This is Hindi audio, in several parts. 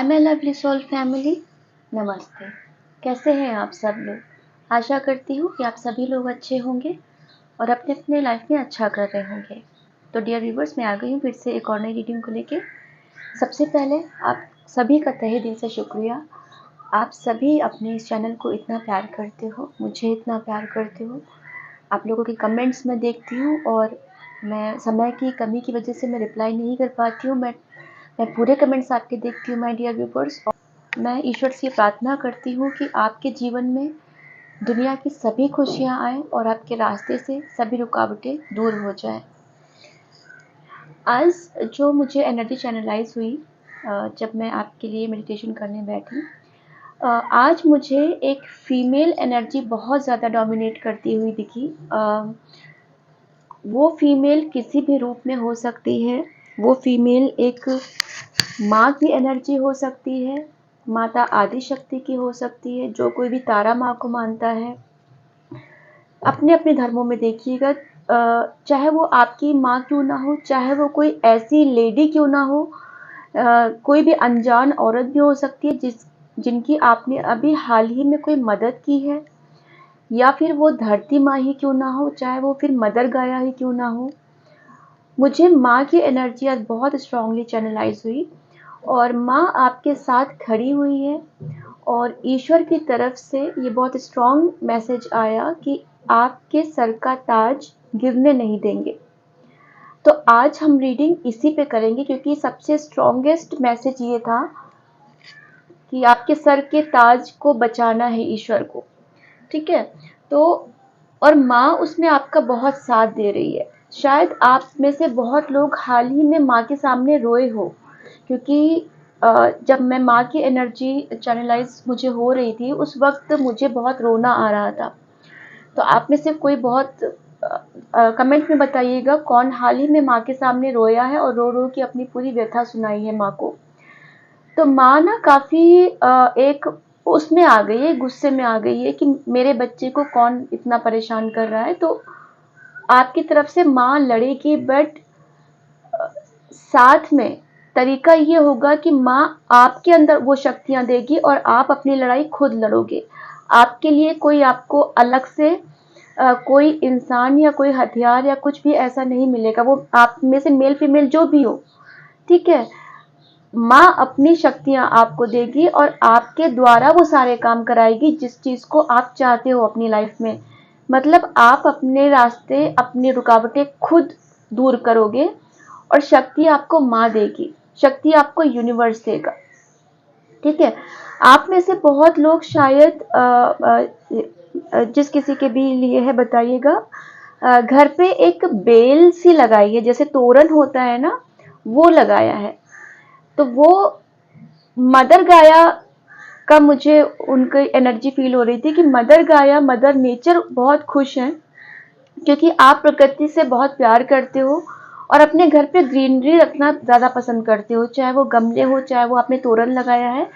Hi my lovely soul family, नमस्ते। कैसे हैं आप सब लोग? आशा करती हूँ कि आप सभी लोग अच्छे होंगे और अपने अपने लाइफ में अच्छा कर रहे होंगे। तो डियर व्यूवर्स, मैं आ गई हूँ फिर से एक और नई रीडिंग को लेके। सबसे पहले आप सभी का तहे दिल से शुक्रिया। आप सभी अपने इस चैनल को इतना प्यार करते हो, मुझे इतना प्यार करते हो। आप लोगों के कमेंट्स मैं देखती हूँ और मैं समय की कमी की वजह से मैं रिप्लाई नहीं कर पाती हूँ। मैं पूरे कमेंट्स आपके देखती हूँ माय डियर व्यूवर्स। और मैं ईश्वर से प्रार्थना करती हूँ कि आपके जीवन में दुनिया की सभी खुशियाँ आएँ और आपके रास्ते से सभी रुकावटें दूर हो जाएं। आज जो मुझे एनर्जी चैनलाइज हुई जब मैं आपके लिए मेडिटेशन करने बैठी, आज मुझे एक फीमेल एनर्जी बहुत ज़्यादा डोमिनेट करती हुई दिखी। वो फीमेल किसी भी रूप में हो सकती है। वो फीमेल एक माँ की एनर्जी हो सकती है, माता आदि शक्ति की हो सकती है, जो कोई भी तारा माँ को मानता है। अपने अपने धर्मों में देखिएगा, चाहे वो आपकी माँ क्यों ना हो, चाहे वो कोई ऐसी लेडी क्यों ना हो, कोई भी अनजान औरत भी हो सकती है जिनकी आपने अभी हाल ही में कोई मदद की है, या फिर वो धरती माँ ही क्यों ना हो, चाहे वो फिर मदर गाया ही क्यों ना हो। मुझे माँ की एनर्जी आज बहुत स्ट्रांगली चैनलाइज हुई और माँ आपके साथ खड़ी हुई है और ईश्वर की तरफ से ये बहुत स्ट्रांग मैसेज आया कि आपके सर का ताज गिरने नहीं देंगे। तो आज हम रीडिंग इसी पे करेंगे क्योंकि सबसे स्ट्रांगेस्ट मैसेज ये था कि आपके सर के ताज को बचाना है ईश्वर को। ठीक है, तो और माँ उसमें आपका बहुत साथ दे रही है। शायद आप में से बहुत लोग हाल ही में माँ के सामने रोए हो, क्योंकि जब मैं माँ की एनर्जी चैनलाइज मुझे हो रही थी उस वक्त मुझे बहुत रोना आ रहा था। तो आप में से कोई बहुत कमेंट में बताइएगा कौन हाल ही में माँ के सामने रोया है और रो रो के अपनी पूरी व्यथा सुनाई है माँ को। तो माँ ना काफ़ी एक उसमें आ गई है, गुस्से में आ गई है कि मेरे बच्चे को कौन इतना परेशान कर रहा है। तो आपकी तरफ से माँ लड़ेगी, बट साथ में तरीका ये होगा कि माँ आपके अंदर वो शक्तियाँ देगी और आप अपनी लड़ाई खुद लड़ोगे। आपके लिए कोई आपको अलग से कोई इंसान या कोई हथियार या कुछ भी ऐसा नहीं मिलेगा। वो आप में से मेल फीमेल जो भी हो, ठीक है, माँ अपनी शक्तियाँ आपको देगी और आपके द्वारा वो सारे काम कराएगी जिस चीज़ को आप चाहते हो अपनी लाइफ में। मतलब आप अपने रास्ते, अपनी रुकावटें खुद दूर करोगे और शक्ति आपको माँ देगी, शक्ति आपको यूनिवर्स देगा। ठीक है, आप में से बहुत लोग शायद जिस किसी के भी लिए है बताइएगा, घर पे एक बेल सी लगाई है, जैसे तोरण होता है ना, वो लगाया है। तो वो मदर गाया का मुझे उनकी एनर्जी फील हो रही थी कि मदर गाया, मदर नेचर बहुत खुश हैं क्योंकि आप प्रकृति से बहुत प्यार करते हो और अपने घर पे ग्रीनरी रखना ज़्यादा पसंद करते हो, चाहे वो गमले हो, चाहे वो आपने तोरण लगाया है।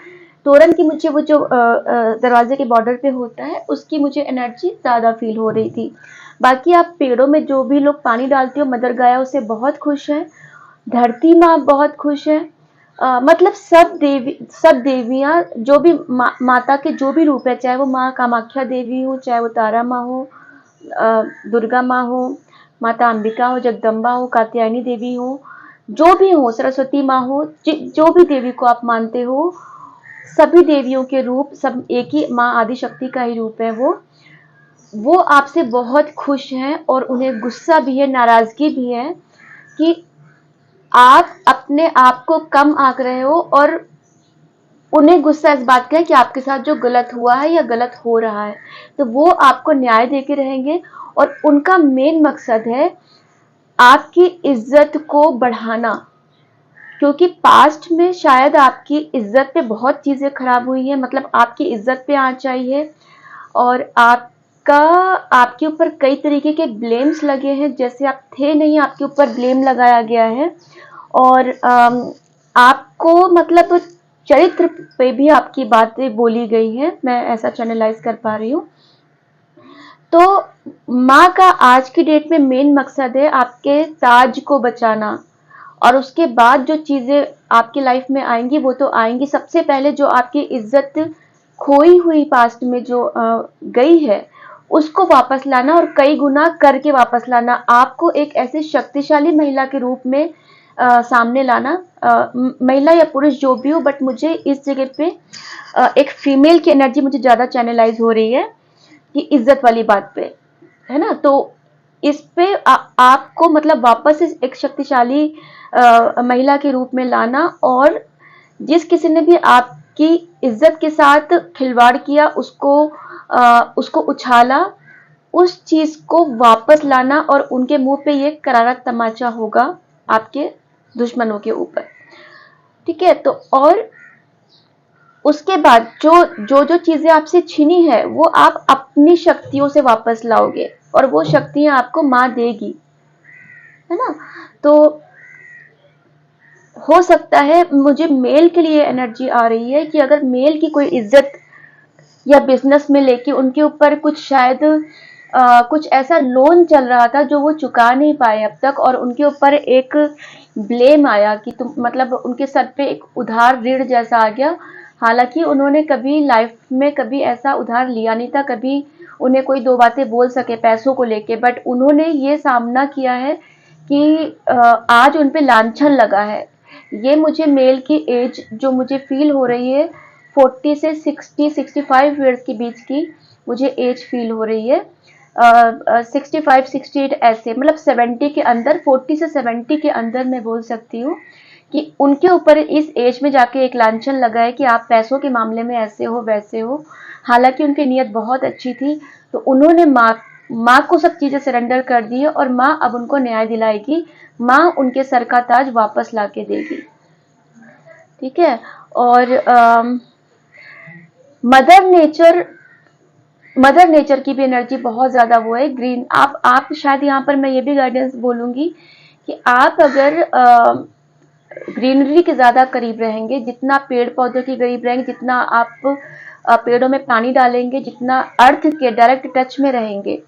तोरण की मुझे वो जो दरवाजे के बॉर्डर पे होता है उसकी मुझे एनर्जी ज़्यादा फील हो रही थी। बाकी आप पेड़ों में जो भी लोग पानी डालते हो, मदर गाया उससे बहुत खुश है, धरती माँ बहुत खुश है। मतलब सब देवियाँ जो भी माता के जो भी रूप है, चाहे वो माँ कामाख्या देवी हो, चाहे वो तारा माँ हो, दुर्गा माँ हो, माता अंबिका हो, जगदम्बा हो, कात्यायनी देवी हो, जो भी हो, सरस्वती माँ हो, जो भी देवी को आप मानते हो, सभी देवियों के रूप सब एक ही माँ आदि शक्ति का ही रूप है। वो आपसे बहुत खुश हैं और उन्हें गुस्सा भी है, नाराजगी भी है कि आप अपने आप को कम आंक रहे हो और उन्हें गुस्सा इस बात का है कि आपके साथ जो गलत हुआ है या गलत हो रहा है। तो वो आपको न्याय देके रहेंगे और उनका मेन मकसद है आपकी इज्जत को बढ़ाना, क्योंकि पास्ट में शायद आपकी इज्जत पे बहुत चीज़ें खराब हुई हैं, मतलब आपकी इज्जत पे आँच आई है और आपके ऊपर कई तरीके के ब्लेम्स लगे हैं, जैसे आप थे नहीं, आपके ऊपर ब्लेम लगाया गया है और आपको मतलब चरित्र पे भी आपकी बातें बोली गई हैं। मैं ऐसा चैनलाइज कर पा रही हूँ। तो माँ का आज की डेट में मेन मकसद है आपके ताज को बचाना और उसके बाद जो चीजें आपकी लाइफ में आएंगी वो तो आएंगी। सबसे पहले जो आपकी इज्जत खोई हुई पास्ट में जो गई है, उसको वापस लाना और कई गुना करके वापस लाना। आपको एक ऐसे शक्तिशाली महिला के रूप में सामने लाना, महिला या पुरुष जो भी हो, बट मुझे इस जगह पे एक फीमेल की एनर्जी मुझे ज्यादा चैनलाइज हो रही है कि इज्जत वाली बात पे, है ना। तो इस पे आपको मतलब वापस एक शक्तिशाली महिला के रूप में लाना, और जिस किसी ने भी आपकी इज्जत के साथ खिलवाड़ किया उसको उछाला, उस चीज को वापस लाना, और उनके मुंह पे ये करारा तमाचा होगा आपके दुश्मनों के ऊपर। ठीक है, तो और उसके बाद जो चीजें आपसे छीनी है वो आप अपनी शक्तियों से वापस लाओगे, और वो शक्तियां आपको माँ देगी, है ना। तो हो सकता है, मुझे मेल के लिए एनर्जी आ रही है कि अगर मेल की कोई इज्जत या बिजनेस में लेके उनके ऊपर कुछ शायद कुछ ऐसा लोन चल रहा था जो वो चुका नहीं पाए अब तक, और उनके ऊपर एक ब्लेम आया कि तुम मतलब उनके सर पे एक उधार ऋण जैसा आ गया। हालांकि उन्होंने कभी लाइफ में कभी ऐसा उधार लिया नहीं था, कभी उन्हें कोई दो बातें बोल सके पैसों को लेके, बट उन्होंने ये सामना किया है कि आज उन पे लांछन लगा है। ये मुझे मेल की एज जो मुझे फील हो रही है 40 से 60-65 ईयर्स के बीच की मुझे एज फील हो रही है। 65-68 ऐसे, मतलब 70 के अंदर, 40 से 70 के अंदर मैं बोल सकती हूँ कि उनके ऊपर इस एज में जाके एक लांछन लगा है कि आप पैसों के मामले में ऐसे हो वैसे हो। हालांकि उनकी नीयत बहुत अच्छी थी, तो उन्होंने माँ को सब चीजें सरेंडर कर दी है, और माँ अब उनको न्याय दिलाएगी, माँ उनके सर का ताज वापस ला के देगी। ठीक है, और मदर नेचर की भी एनर्जी बहुत ज्यादा वो है ग्रीन। आप शायद यहाँ पर मैं ये भी गाइडेंस बोलूंगी कि आप अगर ग्रीनरी के ज्यादा करीब रहेंगे, जितना पेड़ पौधों के करीब रहेंगे, जितना आप पेड़ों में पानी डालेंगे, जितना अर्थ के डायरेक्ट टच में रहेंगे,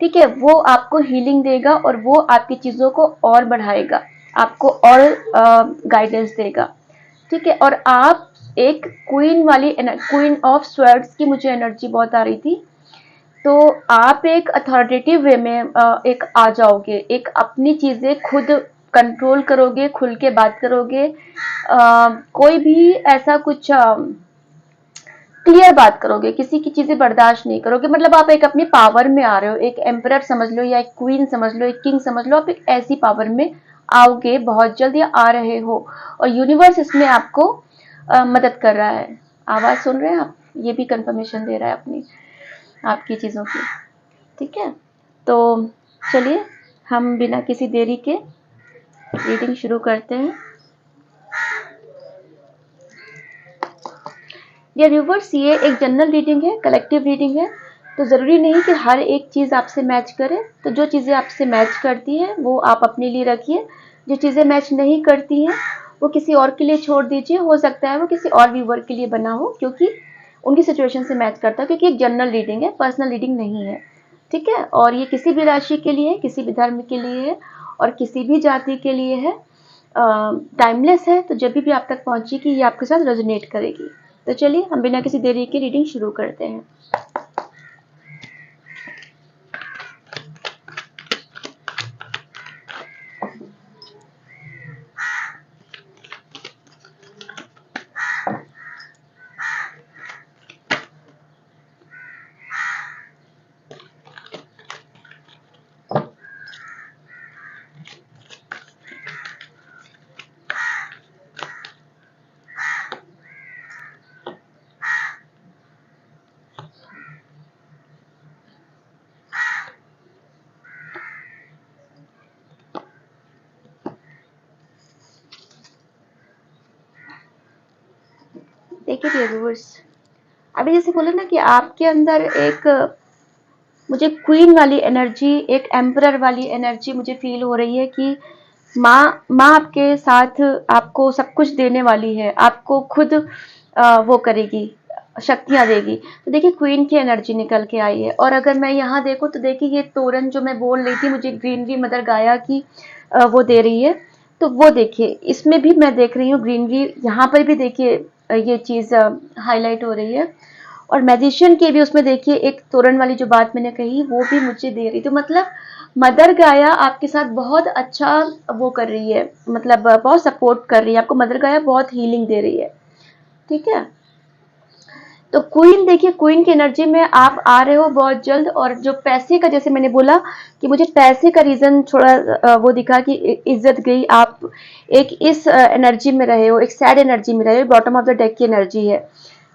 ठीक है, वो आपको हीलिंग देगा और वो आपकी चीजों को और बढ़ाएगा, आपको और गाइडेंस देगा। ठीक है, और आप एक क्वीन ऑफ स्वर्ड्स की मुझे एनर्जी बहुत आ रही थी, तो आप एक अथॉरिटेटिव वे में एक आ जाओगे, एक अपनी चीजें खुद कंट्रोल करोगे, खुल के बात करोगे, कोई भी ऐसा कुछ क्लियर बात करोगे, किसी की चीजें बर्दाश्त नहीं करोगे। मतलब आप एक अपनी पावर में आ रहे हो, एक एम्परर समझ लो या एक क्वीन समझ लो, एक किंग समझ लो, आप एक ऐसी पावर में आओगे बहुत जल्द या आ रहे हो, और यूनिवर्स इसमें आपको मदद कर रहा है। आवाज सुन रहे हैं आप, ये भी कंफर्मेशन दे रहा है अपनी आपकी चीजों की। ठीक है, तो चलिए हम बिना किसी देरी के रीडिंग शुरू करते हैं। ये व्यूवर्स, ये एक जनरल रीडिंग है, कलेक्टिव रीडिंग है, तो जरूरी नहीं कि हर एक चीज आपसे मैच करे। तो जो चीजें आपसे मैच करती हैं वो आप अपने लिए रखिए, जो चीजें मैच नहीं करती हैं वो किसी और के लिए छोड़ दीजिए। हो सकता है वो किसी और व्यूवर के लिए बना हो, क्योंकि उनकी सिचुएशन से मैच करता है, क्योंकि एक जनरल रीडिंग है, पर्सनल रीडिंग नहीं है। ठीक है, और ये किसी भी राशि के लिए है, किसी भी धर्म के लिए है, और किसी भी जाति के लिए है, टाइमलेस है। तो जब भी आप तक पहुंचेगी ये आपके साथ रेजोनेट करेगी। तो चलिए हम बिना किसी देरी के रीडिंग शुरू करते हैं। देखिए व्यूअर्स, अभी जैसे बोले ना कि आपके अंदर एक मुझे क्वीन वाली एनर्जी, एक एम्परर वाली एनर्जी मुझे फील हो रही है कि माँ आपके साथ आपको सब कुछ देने वाली है, आपको खुद वो करेगी, शक्तियां देगी। तो देखिए क्वीन की एनर्जी निकल के आई है, और अगर मैं यहाँ देखूँ तो देखिए ये तोरण जो मैं बोल रही थी, मुझे ग्रीनरी मदर गाया की वो दे रही है। तो वो देखिए, इसमें भी मैं देख रही हूँ ग्रीनरी, यहाँ पर भी देखिए ये चीज हाईलाइट हो रही है। और मैजिशियन के भी उसमें देखिए एक तोरण वाली जो बात मैंने कही वो भी मुझे दे रही, तो मतलब मदर गाया आपके साथ बहुत अच्छा वो कर रही है, मतलब बहुत सपोर्ट कर रही है आपको, मदर गाया बहुत हीलिंग दे रही है। ठीक है, तो क्वीन देखिए, क्वीन की एनर्जी में आप आ रहे हो बहुत जल्द। और जो पैसे का, जैसे मैंने बोला कि मुझे पैसे का रीजन थोड़ा वो दिखा कि इज्जत गई, आप एक इस एनर्जी में रहे हो, एक सैड एनर्जी में रहे हो, बॉटम ऑफ द डेक की एनर्जी है,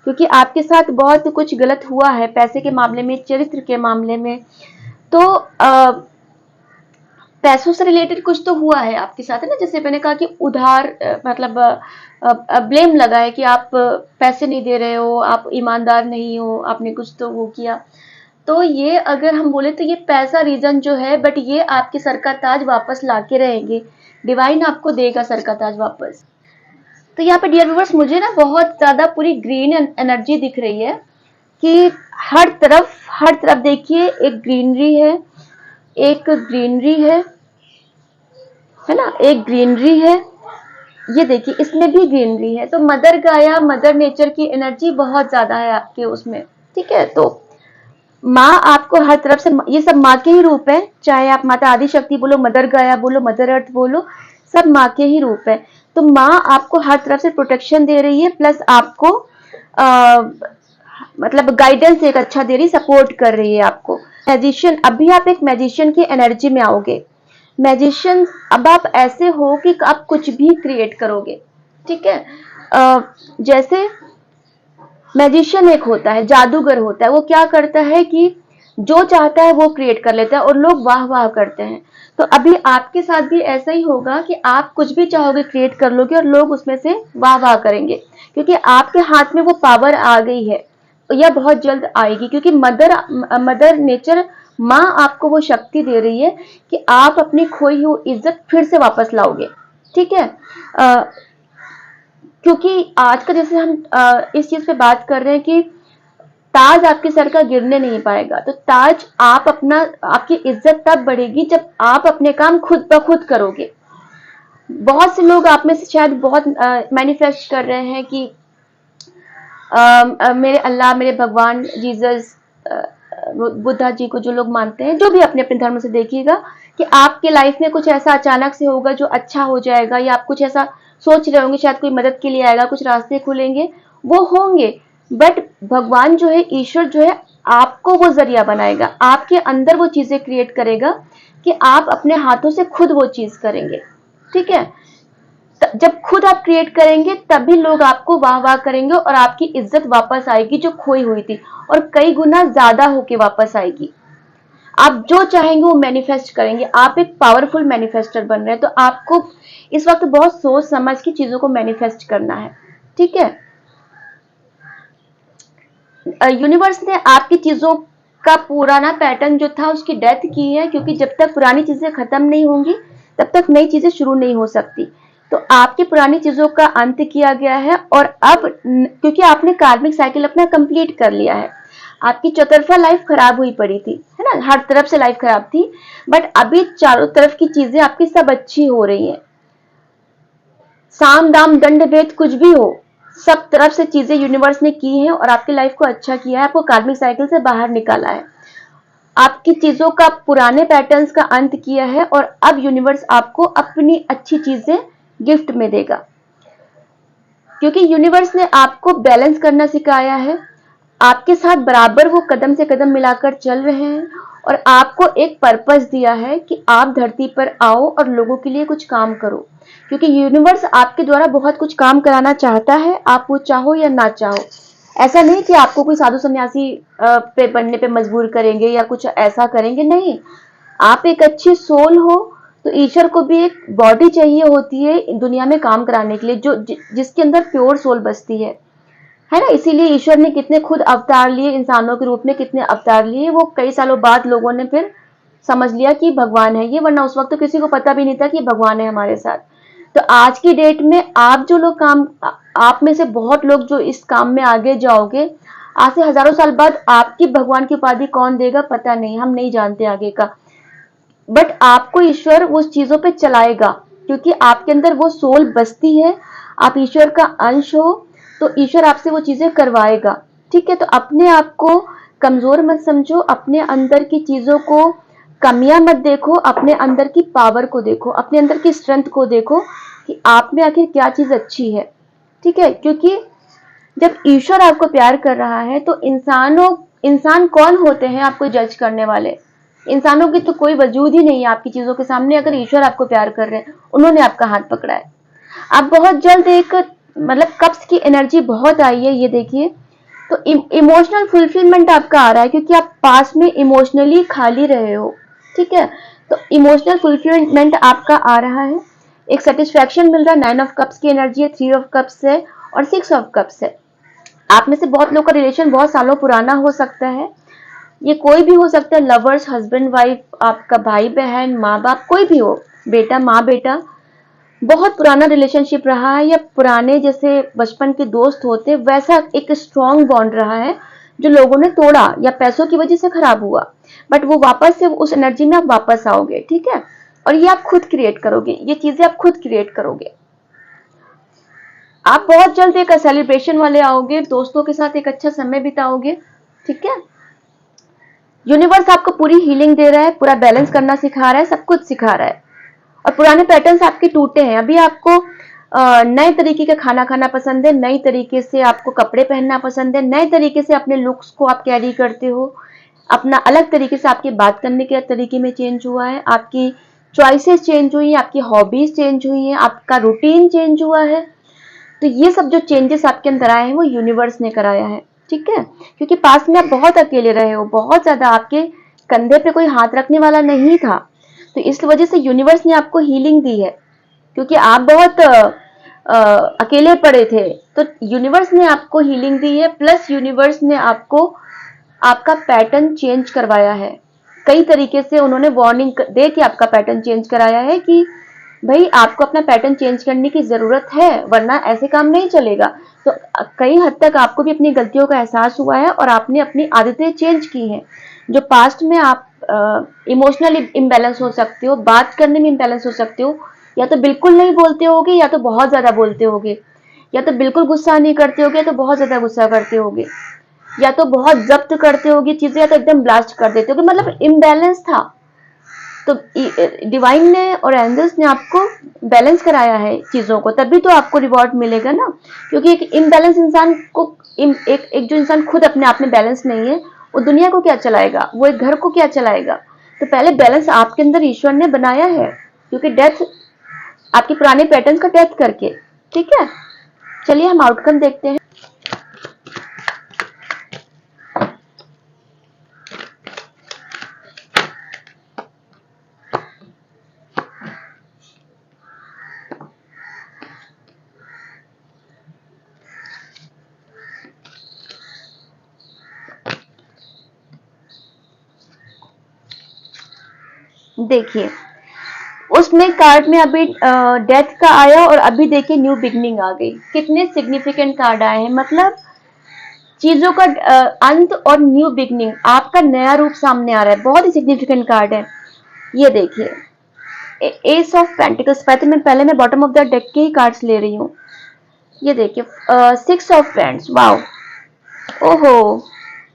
क्योंकि आपके साथ बहुत कुछ गलत हुआ है पैसे के मामले में, चरित्र के मामले में। तो पैसों से रिलेटेड कुछ तो हुआ है आपके साथ, है ना, जैसे मैंने कहा कि उधार मतलब ब्लेम लगा है कि आप पैसे नहीं दे रहे हो, आप ईमानदार नहीं हो, आपने कुछ तो वो किया। तो ये अगर हम बोले तो ये पैसा रीजन जो है, बट ये आपके सर का ताज वापस लाके रहेंगे, डिवाइन आपको देगा सर का ताज वापस। तो यहाँ पे डियर व्यूअर्स मुझे ना बहुत ज्यादा पूरी ग्रीन एनर्जी दिख रही है कि हर तरफ देखिए एक ग्रीनरी है, एक ग्रीनरी है ना, एक ग्रीनरी है, ये देखिए इसमें भी ग्रीनरी है। तो मदर गाया, मदर नेचर की एनर्जी बहुत ज्यादा है आपके उसमें। ठीक है, तो माँ आपको हर तरफ से, ये सब माँ के ही रूप है, चाहे आप माता आदि शक्ति बोलो, मदर गाया बोलो, मदर अर्थ बोलो, सब माँ के ही रूप है। तो माँ आपको हर तरफ से प्रोटेक्शन दे रही है, प्लस आपको आ, मतलब गाइडेंस एक अच्छा दे रही, सपोर्ट कर रही है आपको। मैजिशियन, अभी आप एक मैजिशियन की एनर्जी में आओगे। मैजिशियन, अब आप ऐसे हो कि आप कुछ भी क्रिएट करोगे। ठीक है, जैसे मैजिशियन एक होता है, जादूगर होता है, वो क्या करता है कि जो चाहता है वो क्रिएट कर लेता है और लोग वाह वाह करते हैं। तो अभी आपके साथ भी ऐसा ही होगा कि आप कुछ भी चाहोगे क्रिएट कर लोगे और लोग उसमें से वाह वाह करेंगे, क्योंकि आपके हाथ में वो पावर आ गई है, यह बहुत जल्द आएगी, क्योंकि मदर नेचर, माँ आपको वो शक्ति दे रही है कि आप अपनी खोई हुई इज्जत फिर से वापस लाओगे। ठीक है, क्योंकि आज का जैसे हम इस चीज पे बात कर रहे हैं कि ताज आपके सर का गिरने नहीं पाएगा, तो ताज आप अपना, आपकी इज्जत तब बढ़ेगी जब आप अपने काम खुद ब खुद करोगे। बहुत से लोग आप में से शायद बहुत मैनिफेस्ट कर रहे हैं कि मेरे अल्लाह, मेरे भगवान, जीसस, बुद्धा जी को जो लोग मानते हैं, जो भी अपने अपने धर्म से देखिएगा, कि आपके लाइफ में कुछ ऐसा अचानक से होगा जो अच्छा हो जाएगा, या आप कुछ ऐसा सोच रहे होंगे, शायद कोई मदद के लिए आएगा, कुछ रास्ते खुलेंगे, वो होंगे। बट भगवान जो है, ईश्वर जो है, आपको वो जरिया बनाएगा, आपके अंदर वो चीजें क्रिएट करेगा कि आप अपने हाथों से खुद वो चीज करेंगे। ठीक है, जब खुद आप क्रिएट करेंगे तभी लोग आपको वाह वाह करेंगे और आपकी इज्जत वापस आएगी जो खोई हुई थी, और कई गुना ज्यादा होके वापस आएगी। आप जो चाहेंगे वो मैनिफेस्ट करेंगे, आप एक पावरफुल मैनिफेस्टर बन रहे हैं। तो आपको इस वक्त बहुत सोच समझ की चीजों को मैनिफेस्ट करना है। ठीक है, यूनिवर्स ने आपकी चीजों का पुराना पैटर्न जो था उसकी डेथ की है, क्योंकि जब तक पुरानी चीजें खत्म नहीं होंगी तब तक नई चीजें शुरू नहीं हो सकती। तो आपकी पुरानी चीजों का अंत किया गया है, और अब क्योंकि आपने कार्मिक साइकिल अपना कंप्लीट कर लिया है, आपकी चौतरफा लाइफ खराब हुई पड़ी थी, है ना, हर तरफ से लाइफ खराब थी, बट अभी चारों तरफ की चीजें आपकी सब अच्छी हो रही हैं। साम दाम दंड भेद कुछ भी हो, सब तरफ से चीजें यूनिवर्स ने की हैं और आपकी लाइफ को अच्छा किया है, आपको कार्मिक साइकिल से बाहर निकाला है, आपकी चीजों का, पुराने पैटर्न्स का अंत किया है, और अब यूनिवर्स आपको अपनी अच्छी चीजें गिफ्ट में देगा, क्योंकि यूनिवर्स ने आपको बैलेंस करना सिखाया है, आपके साथ बराबर वो कदम से कदम मिलाकर चल रहे हैं, और आपको एक पर्पस दिया है कि आप धरती पर आओ और लोगों के लिए कुछ काम करो, क्योंकि यूनिवर्स आपके द्वारा बहुत कुछ काम कराना चाहता है, आप वो चाहो या ना चाहो। ऐसा नहीं कि आपको कोई साधु सन्यासी पे बनने पे मजबूर करेंगे या कुछ ऐसा करेंगे, नहीं। आप एक अच्छी सोल हो, तो ईश्वर को भी एक बॉडी चाहिए होती है दुनिया में काम कराने के लिए, जो जिसके अंदर प्योर सोल बसती है ना। इसीलिए ईश्वर ने कितने खुद अवतार लिए, इंसानों के रूप में कितने अवतार लिए, वो कई सालों बाद लोगों ने फिर समझ लिया कि भगवान है ये, वरना उस वक्त तो किसी को पता भी नहीं था कि भगवान है हमारे साथ। तो आज की डेट में आप जो लोग काम, आप में से बहुत लोग जो इस काम में आगे जाओगे, आज से हजारों साल बाद आपकी भगवान की उपाधि कौन देगा पता नहीं, हम नहीं जानते आगे का, बट आपको ईश्वर उस चीजों पे चलाएगा, क्योंकि आपके अंदर वो सोल बसती है, आप ईश्वर का अंश हो, तो ईश्वर आपसे वो चीजें करवाएगा। ठीक है, तो अपने आप को कमजोर मत समझो, अपने अंदर की चीजों को कमियां मत देखो, अपने अंदर की पावर को देखो, अपने अंदर की स्ट्रेंथ को देखो कि आप में आखिर क्या चीज अच्छी है। ठीक है, क्योंकि जब ईश्वर आपको प्यार कर रहा है तो इंसान कौन होते हैं आपको जज करने वाले? इंसानों की तो कोई वजूद ही नहीं है आपकी चीजों के सामने, अगर ईश्वर आपको प्यार कर रहे हैं, उन्होंने आपका हाथ पकड़ा है। आप बहुत जल्द एक मतलब कब्ज की एनर्जी बहुत आई है, ये देखिए, तो इमोशनल फुलफिलमेंट आपका आ रहा है क्योंकि आप पास में इमोशनली खाली रहे हो। ठीक है, तो इमोशनल फुलफिलमेंट आपका आ रहा है, एक सेटिस्फैक्शन मिल रहा है। 9 ऑफ कप्स की एनर्जी है, 3 ऑफ कप्स है और 6 ऑफ कप्स है। आप में से बहुत लोग का रिलेशन बहुत सालों पुराना हो सकता है, ये कोई भी हो सकता है, लवर्स, हस्बैंड वाइफ, आपका भाई बहन, माँ बाप, कोई भी हो, बेटा माँ बेटा, बहुत पुराना रिलेशनशिप रहा है, या पुराने जैसे बचपन के दोस्त होते वैसा एक स्ट्रॉन्ग बॉन्ड रहा है जो लोगों ने तोड़ा या पैसों की वजह से खराब हुआ, बट वो वापस से उस एनर्जी में आप वापस आओगे। ठीक है, और ये आप खुद क्रिएट करोगे, ये चीजें आप खुद क्रिएट करोगे। आप बहुत जल्द एक सेलिब्रेशन वाले आओगे, दोस्तों के साथ एक अच्छा समय बिताओगे। ठीक है, यूनिवर्स आपको पूरी हीलिंग दे रहा है, पूरा बैलेंस करना सिखा रहा है, सब कुछ सिखा रहा है, और पुराने पैटर्न्स आपके टूटे हैं। अभी आपको नए तरीके का खाना खाना पसंद है, नई तरीके से आपको कपड़े पहनना पसंद है, नए तरीके से अपने लुक्स को आप कैरी करते हो, अपना अलग तरीके से आपकी बात करने के तरीके में चेंज हुआ है, आपकी चॉइसेस चेंज हुई हैं, आपकी हॉबीज चेंज हुई हैं, आपका रूटीन चेंज हुआ है। तो ये सब जो चेंजेस आपके अंदर आए हैं वो यूनिवर्स ने कराया है। ठीक है, क्योंकि पास में आप बहुत अकेले रहे हो, बहुत ज्यादा, आपके कंधे पे कोई हाथ रखने वाला नहीं था, तो इस वजह से यूनिवर्स ने आपको हीलिंग दी है, क्योंकि आप बहुत अकेले पड़े थे, तो यूनिवर्स ने आपको हीलिंग दी है। प्लस यूनिवर्स ने आपको आपका पैटर्न चेंज करवाया है, कई तरीके से उन्होंने वार्निंग दे के आपका पैटर्न चेंज कराया है कि भाई आपको अपना पैटर्न चेंज करने की जरूरत है, वरना ऐसे काम नहीं चलेगा। तो कई हद तक आपको भी अपनी गलतियों का एहसास हुआ है और आपने अपनी आदतें चेंज की हैं। जो पास्ट में आप इमोशनली इम्बैलेंस हो सकते हो, बात करने में इम्बैलेंस हो सकते हो, या तो बिल्कुल नहीं बोलते होगे या तो बहुत ज्यादा बोलते होगे, या तो बिल्कुल गुस्सा नहीं करते होगे या तो बहुत ज्यादा गुस्सा करते होगे, या तो बहुत जब्त करते होगे चीजें या तो एकदम ब्लास्ट कर देते होगे, मतलब इम्बैलेंस था। तो डिवाइन ने और एंजल्स ने आपको बैलेंस कराया है चीजों को, तभी तो आपको रिवॉर्ड मिलेगा ना। क्योंकि एक इम्बैलेंस इंसान को एक जो इंसान खुद अपने आप में बैलेंस नहीं है, वो दुनिया को क्या चलाएगा, वो एक घर को क्या चलाएगा। तो पहले बैलेंस आपके अंदर ईश्वर ने बनाया है, क्योंकि डेथ आपके पुराने पैटर्न का डेथ करके। ठीक है, चलिए हम आउटकम देखते हैं। देखिए, उसमें कार्ड में अभी डेथ का आया और अभी देखिए न्यू बिगनिंग आ गई। कितने सिग्निफिकेंट कार्ड आए हैं, मतलब चीजों का अंत और न्यू बिगनिंग, आपका नया रूप सामने आ रहा है। बहुत ही सिग्निफिकेंट कार्ड है। ये देखिए, एस ऑफ पेंटिकल्स, पहले मैं बॉटम ऑफ द डेक के ही कार्ड्स ले रही हूँ। ये देखिए, 6 ऑफ फ्रेंड्स, वाओ, ओहो,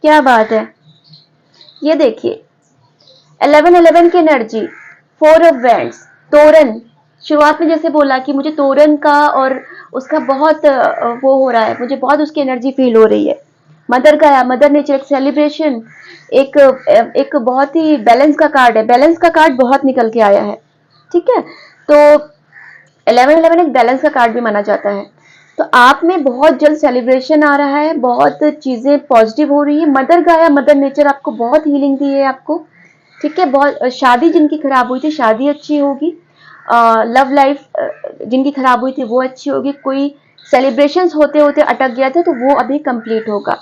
क्या बात है। ये देखिए 11 की एनर्जी, 4 ऑफ वैंड्स, तोरन। शुरुआत में जैसे बोला कि मुझे तोरन का और उसका बहुत वो हो रहा है, मुझे बहुत उसकी एनर्जी फील हो रही है। मदर का आया, मदर नेचर, एक सेलिब्रेशन, एक एक बहुत ही बैलेंस का कार्ड है, बैलेंस का कार्ड बहुत निकल के आया है। ठीक है, तो 11 एक बैलेंस का कार्ड भी माना जाता है। तो आप में बहुत जल्द सेलिब्रेशन आ रहा है, बहुत चीजें पॉजिटिव हो रही है। मदर का आया, मदर नेचर आपको बहुत हीलिंग दी है आपको। ठीक है, बहुत शादी जिनकी खराब हुई थी, शादी अच्छी होगी। लव लाइफ जिनकी खराब हुई थी वो अच्छी होगी। कोई सेलिब्रेशंस होते होते अटक गया था तो वो अभी कंप्लीट होगा।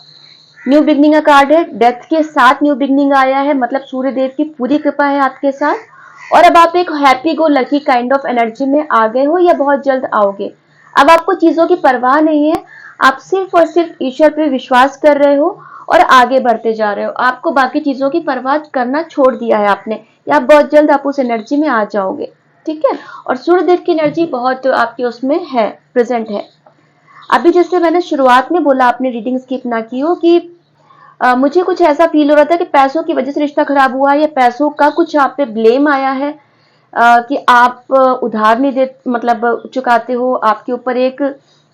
न्यू बिगनिंग का कार्ड है, डेथ के साथ न्यू बिगनिंग आया है, मतलब सूर्य देव की पूरी कृपा है आपके साथ। और अब आप एक happy go lucky kind of energy में आ गए हो या बहुत जल्द आओगे। अब आपको चीजों की परवाह नहीं है, आप सिर्फ और सिर्फ ईश्वर पे विश्वास कर रहे हो और आगे बढ़ते जा रहे हो। आपको बाकी चीजों की परवाह करना छोड़ दिया है आपने, या बहुत जल्द आप उस एनर्जी में आ जाओगे। ठीक है। और सूर्यदेव की एनर्जी बहुत आपके उसमें है, प्रेजेंट है। अभी जैसे मैंने शुरुआत में बोला, आपने रीडिंग स्किप ना की हो, कि मुझे कुछ ऐसा फील हो रहा था कि पैसों की वजह से रिश्ता खराब हुआ है, या पैसों का कुछ आप पे ब्लेम आया है, कि आप उधार नहीं दे मतलब चुकाते हो, आपके ऊपर एक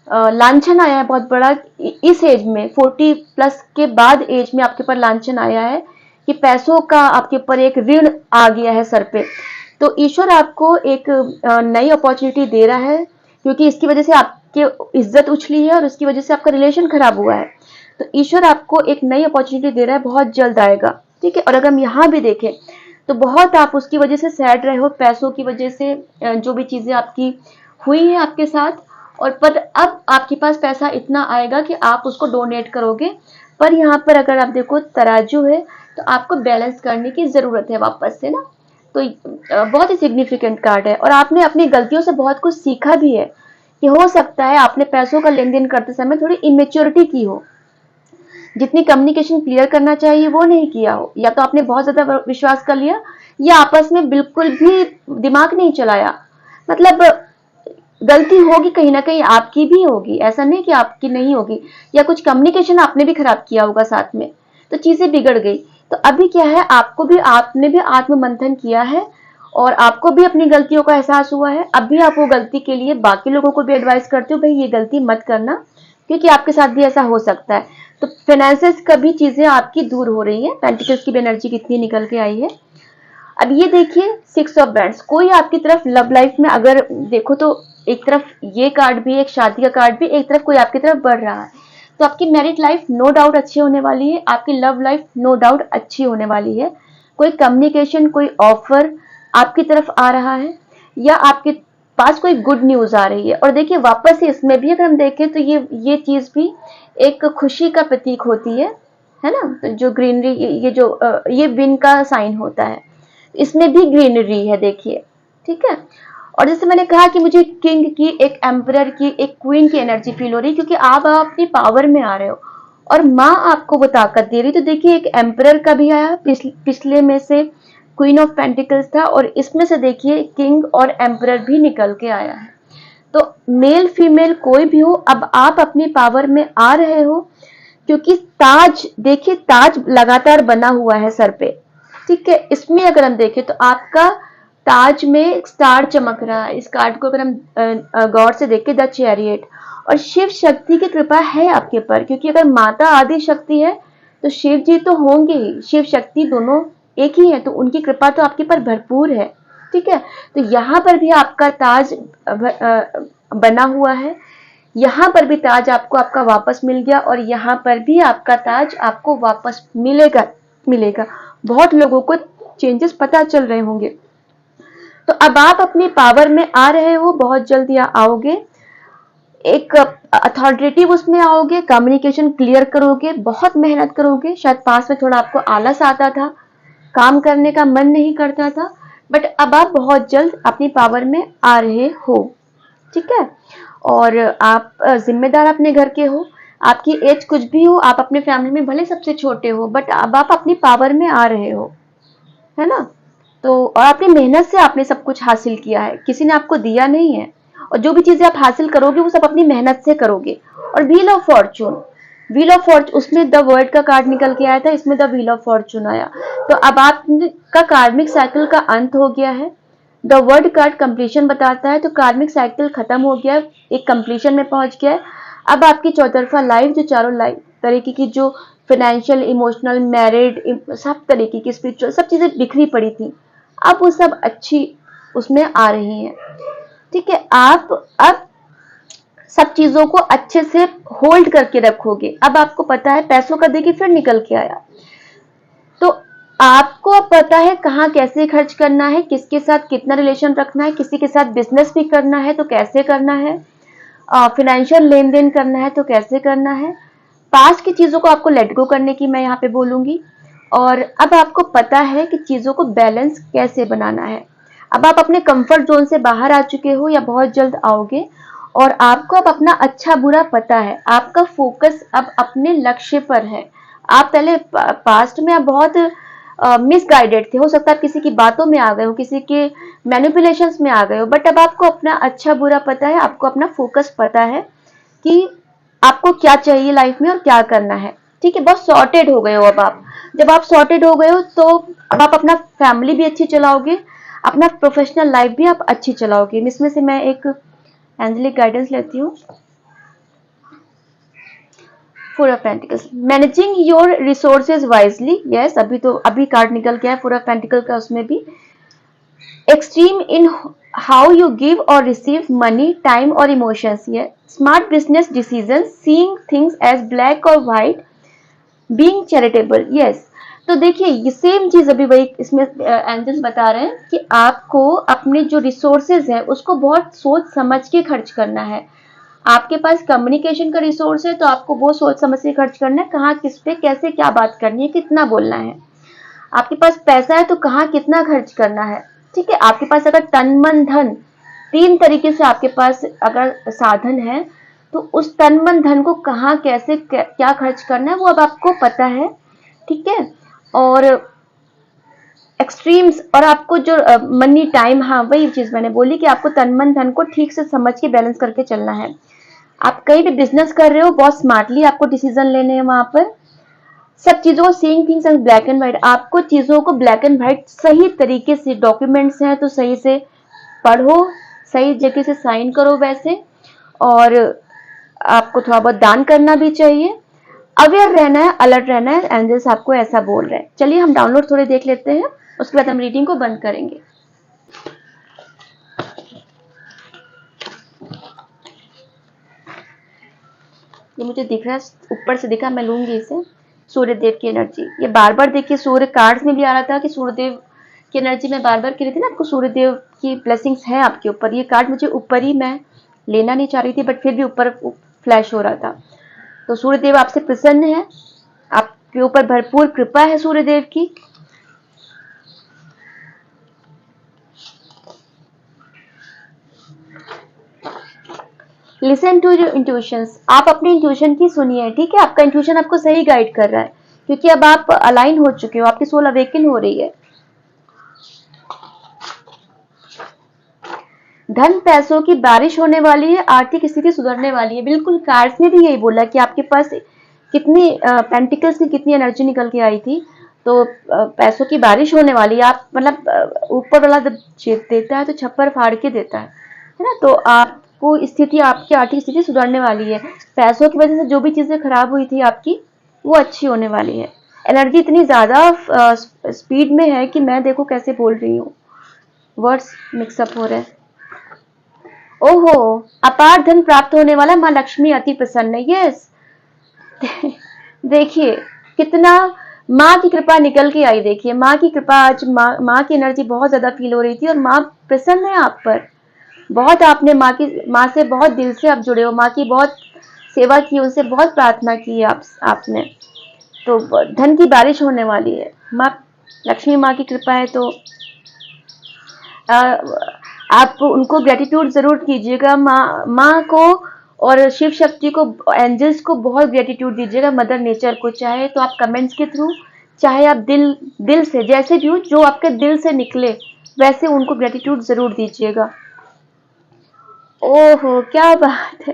लांछन आया है बहुत बड़ा। इस एज में 40 प्लस के बाद एज में आपके ऊपर लांछन आया है कि पैसों का आपके ऊपर एक ऋण आ गया है सर पे। तो ईश्वर आपको एक नई अपॉर्चुनिटी दे रहा है, क्योंकि इसकी वजह से आपकी इज्जत उछली है और उसकी वजह से आपका रिलेशन खराब हुआ है। तो ईश्वर आपको एक नई अपॉर्चुनिटी दे रहा है, बहुत जल्द आएगा। ठीक है। और अगर हम यहाँ भी देखें तो बहुत आप उसकी वजह से सैड रहे हो, पैसों की वजह से, जो भी चीजें आपकी हुई है आपके साथ, और पर अब आपके पास पैसा इतना आएगा कि आप उसको डोनेट करोगे। पर यहाँ पर अगर आप देखो तराजू है, तो आपको बैलेंस करने की जरूरत है वापस से ना। तो बहुत ही सिग्निफिकेंट कार्ड है, और आपने अपनी गलतियों से बहुत कुछ सीखा भी है, कि हो सकता है आपने पैसों का लेन देन करते समय थोड़ी इमेच्योरिटी की हो, जितनी कम्युनिकेशन क्लियर करना चाहिए वो नहीं किया हो, या तो आपने बहुत ज्यादा विश्वास कर लिया, या आपस में बिल्कुल भी दिमाग नहीं चलाया। मतलब गलती होगी कहीं ना कहीं, आपकी भी होगी, ऐसा नहीं कि आपकी नहीं होगी, या कुछ कम्युनिकेशन आपने भी खराब किया होगा साथ में, तो चीजें बिगड़ गई। तो अभी क्या है, आपने भी आत्म मंथन किया है, और आपको भी अपनी गलतियों का एहसास हुआ है। अभी आप वो गलती के लिए बाकी लोगों को भी एडवाइस करते हो, भाई ये गलती मत करना, क्योंकि आपके साथ भी ऐसा हो सकता है। तो फाइनेंसेस का भी चीजें आपकी दूर हो रही है। पेंटिकल्स की भी एनर्जी कितनी निकल के आई है। अब ये देखिए 6 ऑफ बैंड्स, कोई आपकी तरफ लव लाइफ में अगर देखो तो एक तरफ ये कार्ड भी, एक शादी का कार्ड भी, एक तरफ कोई आपकी तरफ बढ़ रहा है, तो आपकी मैरिड लाइफ नो डाउट अच्छी होने वाली है, आपकी लव लाइफ नो डाउट अच्छी होने वाली है। कोई कम्युनिकेशन, कोई ऑफर आपकी तरफ आ रहा है, या आपके पास कोई गुड न्यूज आ रही है। और देखिए वापस से इसमें भी अगर हम देखें तो ये चीज भी एक खुशी का प्रतीक होती है ना। तो जो ग्रीनरी, ये जो ये विन का साइन होता है, इसमें भी ग्रीनरी है देखिए। ठीक है। और जैसे मैंने कहा कि मुझे किंग की, एक एम्परर की, एक क्वीन की एनर्जी फील हो रही है, क्योंकि आप अपनी पावर में आ रहे हो और माँ आपको वो ताकत दे रही। तो देखिए एक एम्परर का भी आया, पिछले में से क्वीन ऑफ पेंटिकल्स था, और इसमें से देखिए किंग और एम्परर भी निकल के आया है। तो मेल फीमेल कोई भी हो, अब आप अपनी पावर में आ रहे हो, क्योंकि ताज देखिए, ताज लगातार बना हुआ है सर पे। ठीक है। इसमें अगर हम देखें तो आपका ताज में स्टार चमक रहा है। इस कार्ड को अगर हम गौर से देखें, द चैरियट, और शिव शक्ति की कृपा है आपके पर, क्योंकि अगर माता आदि शक्ति है तो शिव जी तो होंगे ही, शिव शक्ति दोनों एक ही है, तो उनकी कृपा तो आपके पर भरपूर है। ठीक है। तो यहाँ पर भी आपका ताज बना हुआ है, यहाँ पर भी ताज आपको आपका वापस मिल गया, और यहाँ पर भी आपका ताज आपको वापस मिलेगा मिलेगा। बहुत लोगों को चेंजेस पता चल रहे होंगे। तो अब आप अपनी पावर में आ रहे हो, बहुत जल्दी आओगे, एक अथॉरिटेटिव उसमें आओगे, कम्युनिकेशन क्लियर करोगे, बहुत मेहनत करोगे। शायद पास में थोड़ा आपको आलस आता था, काम करने का मन नहीं करता था, बट अब आप बहुत जल्द अपनी पावर में आ रहे हो। ठीक है। और आप जिम्मेदार अपने घर के हो, आपकी एज कुछ भी हो, आप अपने फैमिली में भले सबसे छोटे हो, बट अब आप अपनी पावर में आ रहे हो, है ना। तो और अपनी मेहनत से आपने सब कुछ हासिल किया है, किसी ने आपको दिया नहीं है। और जो भी चीजें आप हासिल करोगे वो सब अपनी मेहनत से करोगे। और wheel of Fortune, wheel of Fortune, उसमें द वर्ड का कार्ड निकल के आया था, इसमें द व्हील ऑफ फॉर्चून आया। तो अब आपका कार्मिक साइकिल का अंत हो गया है। द वर्ड कार्ड कंप्लीशन बताता है, तो कार्मिक साइकिल खत्म हो गया, एक कंप्लीशन में पहुंच गया है। अब आपकी चौतरफा लाइफ, जो चारों लाइफ तरीके की, जो फाइनेंशियल, इमोशनल, मैरिड, सब तरीके की, स्पिरिचुअल, सब चीजें बिखरी पड़ी थी, अब वो सब अच्छी उसमें आ रही हैं। ठीक है। आप अब सब चीजों को अच्छे से होल्ड करके रखोगे। अब आपको पता है, पैसों का देखिए फिर निकल के आया, तो आपको अब पता है कहाँ कैसे खर्च करना है, किसके साथ कितना रिलेशन रखना है, किसी के साथ बिजनेस भी करना है तो कैसे करना है, फाइनेंशियल लेन देन करना है तो कैसे करना है। पास्ट की चीजों को आपको लेट गो करने की मैं यहाँ पे बोलूंगी। और अब आपको पता है कि चीजों को बैलेंस कैसे बनाना है। अब आप अपने कंफर्ट जोन से बाहर आ चुके हो, या बहुत जल्द आओगे, और आपको अब अपना अच्छा बुरा पता है। आपका फोकस अब अपने लक्ष्य पर है। आप पहले पास्ट में आप बहुत मिसगाइडेड थे, हो सकता है आप किसी की बातों में आ गए हो, किसी के मैनिपुलेशंस में आ गए हो, बट अब आपको अपना अच्छा बुरा पता है, आपको अपना फोकस पता है कि आपको क्या चाहिए लाइफ में और क्या करना है। ठीक है, बहुत सॉर्टेड हो गए हो अब आप। जब आप सॉर्टेड हो गए हो तो अब आप अपना फैमिली भी अच्छी चलाओगे, अपना प्रोफेशनल लाइफ भी आप अच्छी चलाओगे। इसमें से मैं एक एंजेलिक गाइडेंस लेती हूँ। Four of pentacles, managing your resources wisely. Yes, अभी कार्ड निकल गया है फोर ऑफ पेंटिकल का, उसमें भी extreme in how you give or receive money, time or emotions. Yeah. Smart business decisions, seeing things as black or white, being charitable. Yes. तो देखिए ये सेम चीज अभी वही इसमें एंजल्स बता रहे हैं कि आपको अपने जो रिसोर्सेज है उसको बहुत सोच समझ के खर्च करना है। आपके पास कम्युनिकेशन का रिसोर्स है तो आपको वो सोच समझ के खर्च करना है, कहाँ किस पे कैसे क्या बात करनी है, कितना बोलना है। आपके पास पैसा है तो कहाँ कितना खर्च करना है। ठीक है, आपके पास अगर तन मन धन तीन तरीके से आपके पास अगर साधन है तो उस तन मन धन को कहाँ कैसे क्या खर्च करना है वो अब आपको पता है। ठीक है, और एक्सट्रीम्स और आपको जो मनी टाइम, हाँ वही चीज मैंने बोली कि आपको तन मन धन को ठीक से समझ के बैलेंस करके चलना है। आप कहीं भी बिजनेस कर रहे हो बहुत स्मार्टली आपको डिसीजन लेने हैं वहां पर, सब चीजों को seeing things as black and white, आपको चीजों को ब्लैक एंड व्हाइट सही तरीके से, डॉक्यूमेंट्स हैं तो सही से पढ़ो, सही जगह से साइन करो वैसे, और आपको थोड़ा बहुत दान करना भी चाहिए, अवेयर रहना है, अलर्ट रहना है। एंजल्स आपको ऐसा बोल रहे हैं। चलिए हम डाउनलोड थोड़े देख लेते हैं, उसके बाद हम रीडिंग को बंद करेंगे। ये मुझे दिख रहा है, ऊपर से दिखा, मैं लूंगी इसे। सूर्यदेव की एनर्जी, ये बार बार देखिए सूर्य कार्ड्स में भी आ रहा था कि सूर्यदेव की एनर्जी मैं बार बार कह रही थी ना आपको, सूर्यदेव की ब्लेसिंग्स है आपके ऊपर। ये कार्ड मुझे ऊपर ही, मैं लेना नहीं चाह रही थी बट फिर भी ऊपर फ्लैश हो रहा था। तो सूर्यदेव आपसे प्रसन्न है, आपके ऊपर भरपूर कृपा है सूर्यदेव की। लिसन टू योर इंट्यूशंस, आप अपने इंट्यूशन की सुनिए। ठीक है, आपका इंट्यूशन आपको सही गाइड कर रहा है क्योंकि अब आप अलाइन हो चुके हो, आपकी सोल अवेकन हो रही है। धन पैसों की बारिश होने वाली है, आर्थिक स्थिति सुधरने वाली है। बिल्कुल, कार्ड्स ने भी यही बोला कि आपके पास कितनी पेंटिकल्स की कितनी एनर्जी निकल के आई थी, तो पैसों की बारिश होने वाली है। आप मतलब ऊपर वाला जब देता है तो छप्पर फाड़ के देता है ना, तो आपको स्थिति, आपकी आर्थिक स्थिति सुधरने वाली है। पैसों की वजह से जो भी चीजें खराब हुई थी आपकी वो अच्छी होने वाली है। एनर्जी इतनी ज्यादा स्पीड में है कि मैं देखो कैसे बोल रही हूँ, वर्ड्स मिक्सअप हो रहे हैं। ओहो, अपार धन प्राप्त होने वाला, माँ लक्ष्मी अति प्रसन्न है। यस, देखिए कितना माँ की कृपा निकल के आई। देखिए माँ की कृपा, आज माँ की एनर्जी बहुत ज्यादा फील हो रही थी और माँ प्रसन्न है आप पर बहुत। आपने माँ से बहुत दिल से आप जुड़े हो, माँ की बहुत सेवा की, उनसे बहुत प्रार्थना की आपने, तो धन की बारिश होने वाली है। माँ लक्ष्मी माँ की कृपा है तो आप उनको ग्रेटिट्यूड जरूर कीजिएगा, माँ को और शिव शक्ति को, एंजल्स को बहुत ग्रेटिट्यूड दीजिएगा, मदर नेचर को। चाहे तो आप कमेंट्स के थ्रू, चाहे आप दिल से, जैसे भी हो, जो आपके दिल से निकले वैसे उनको ग्रेटिट्यूड जरूर दीजिएगा। ओहो क्या बात है,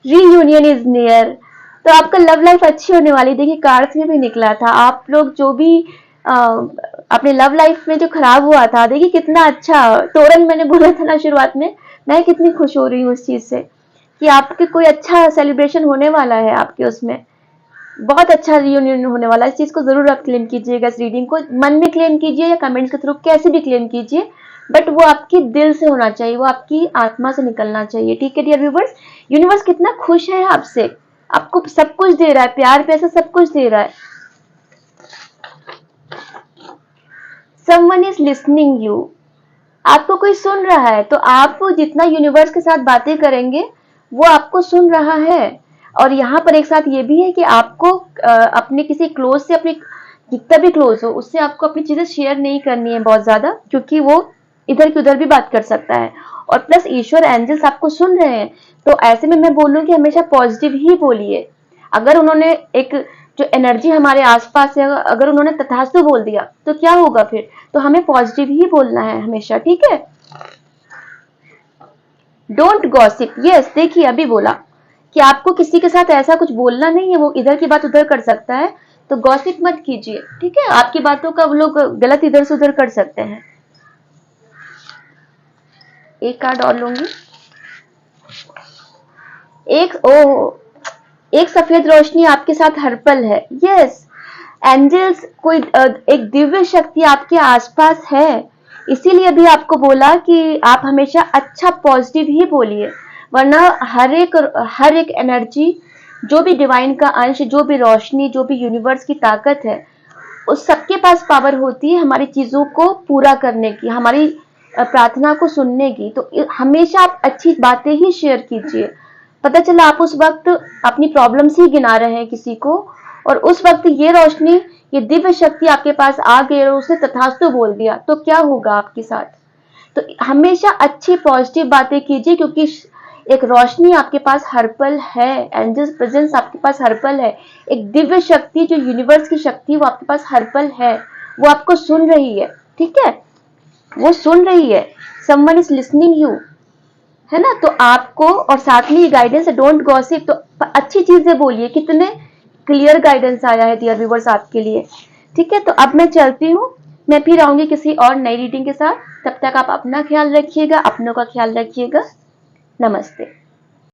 रीयूनियन इज नियर, तो आपका लव लाइफ अच्छी होने वाली। देखिए कार्ड्स में भी निकला था, आप लोग जो भी अपने लव लाइफ में जो खराब हुआ था, देखिए कितना अच्छा तोरण मैंने बोला था ना शुरुआत में, मैं कितनी खुश हो रही हूँ उस चीज से कि आपके कोई अच्छा सेलिब्रेशन होने वाला है, आपके उसमें बहुत अच्छा रियूनियन होने वाला है। इस चीज को जरूर आप क्लेम कीजिएगा, इस रीडिंग को मन में क्लेम कीजिए या कमेंट्स के थ्रू कैसे भी क्लेम कीजिए, बट वो आपकी दिल से होना चाहिए, वो आपकी आत्मा से निकलना चाहिए। ठीक है डियर व्यूवर्स, यूनिवर्स कितना खुश है आपसे, आपको सब कुछ दे रहा है, प्यार पैसा सब कुछ दे रहा है। समवन इज लिसनिंग यू, आपको कोई सुन रहा है, तो आप जितना यूनिवर्स के साथ बातें करेंगे वो आपको सुन रहा है। और यहाँ पर एक साथ ये भी है कि आपको अपने किसी क्लोज से, अपने जितना भी क्लोज हो उससे आपको अपनी चीजें शेयर नहीं करनी है बहुत ज्यादा, क्योंकि वो इधर की उधर भी बात कर सकता है। और प्लस ईश्वर एंजल्स आपको सुन रहे हैं, तो ऐसे में मैं बोलूँ कि हमेशा पॉजिटिव ही बोलिए। अगर उन्होंने एक जो एनर्जी हमारे आसपास है, अगर उन्होंने तथास्तु बोल दिया तो क्या होगा फिर? तो हमें पॉजिटिव ही बोलना है हमेशा, ठीक है? Don't gossip. यस, देखिए अभी बोला कि आपको किसी के साथ ऐसा कुछ बोलना नहीं है, वो इधर की बात उधर कर सकता है, तो गॉसिप मत कीजिए, ठीक है? आपकी बातों का वो लोग गलत इधर से उधर कर सकते हैं। एक कार्ड और लूंगी। एक सफेद रोशनी आपके साथ हर पल है। यस, एंजल्स, कोई एक दिव्य शक्ति आपके आसपास है, इसीलिए भी आपको बोला कि आप हमेशा अच्छा पॉजिटिव ही बोलिए, वरना हर एक एनर्जी, जो भी डिवाइन का अंश, जो भी रोशनी, जो भी यूनिवर्स की ताकत है, उस सबके पास पावर होती है हमारी चीजों को पूरा करने की, हमारी प्रार्थना को सुनने की। तो हमेशा आप अच्छी बातें ही शेयर कीजिए। पता चला आप उस वक्त अपनी प्रॉब्लम्स ही गिना रहे हैं किसी को, और उस वक्त ये रोशनी, ये दिव्य शक्ति आपके पास आ गई और उसने तथास्तु बोल दिया, तो क्या होगा आपके साथ? तो हमेशा अच्छी पॉजिटिव बातें कीजिए, क्योंकि एक रोशनी आपके पास हर पल है, एंजल्स प्रेजेंस आपके पास हर पल है, एक दिव्य शक्ति जो यूनिवर्स की शक्ति वो आपके पास हर पल है, वो आपको सुन रही है, ठीक है? वो सुन रही है, समवन इज लिसनिंग यू, है ना? तो आपको, और साथ में ये गाइडेंस है डोंट गॉसिप, तो अच्छी चीजें बोलिए। कितने क्लियर गाइडेंस आया है डियर व्यूअर्स आपके लिए, ठीक है? तो अब मैं चलती हूँ, मैं फिर आऊंगी किसी और नई रीडिंग के साथ। तब तक आप अपना ख्याल रखिएगा, अपनों का ख्याल रखिएगा। नमस्ते।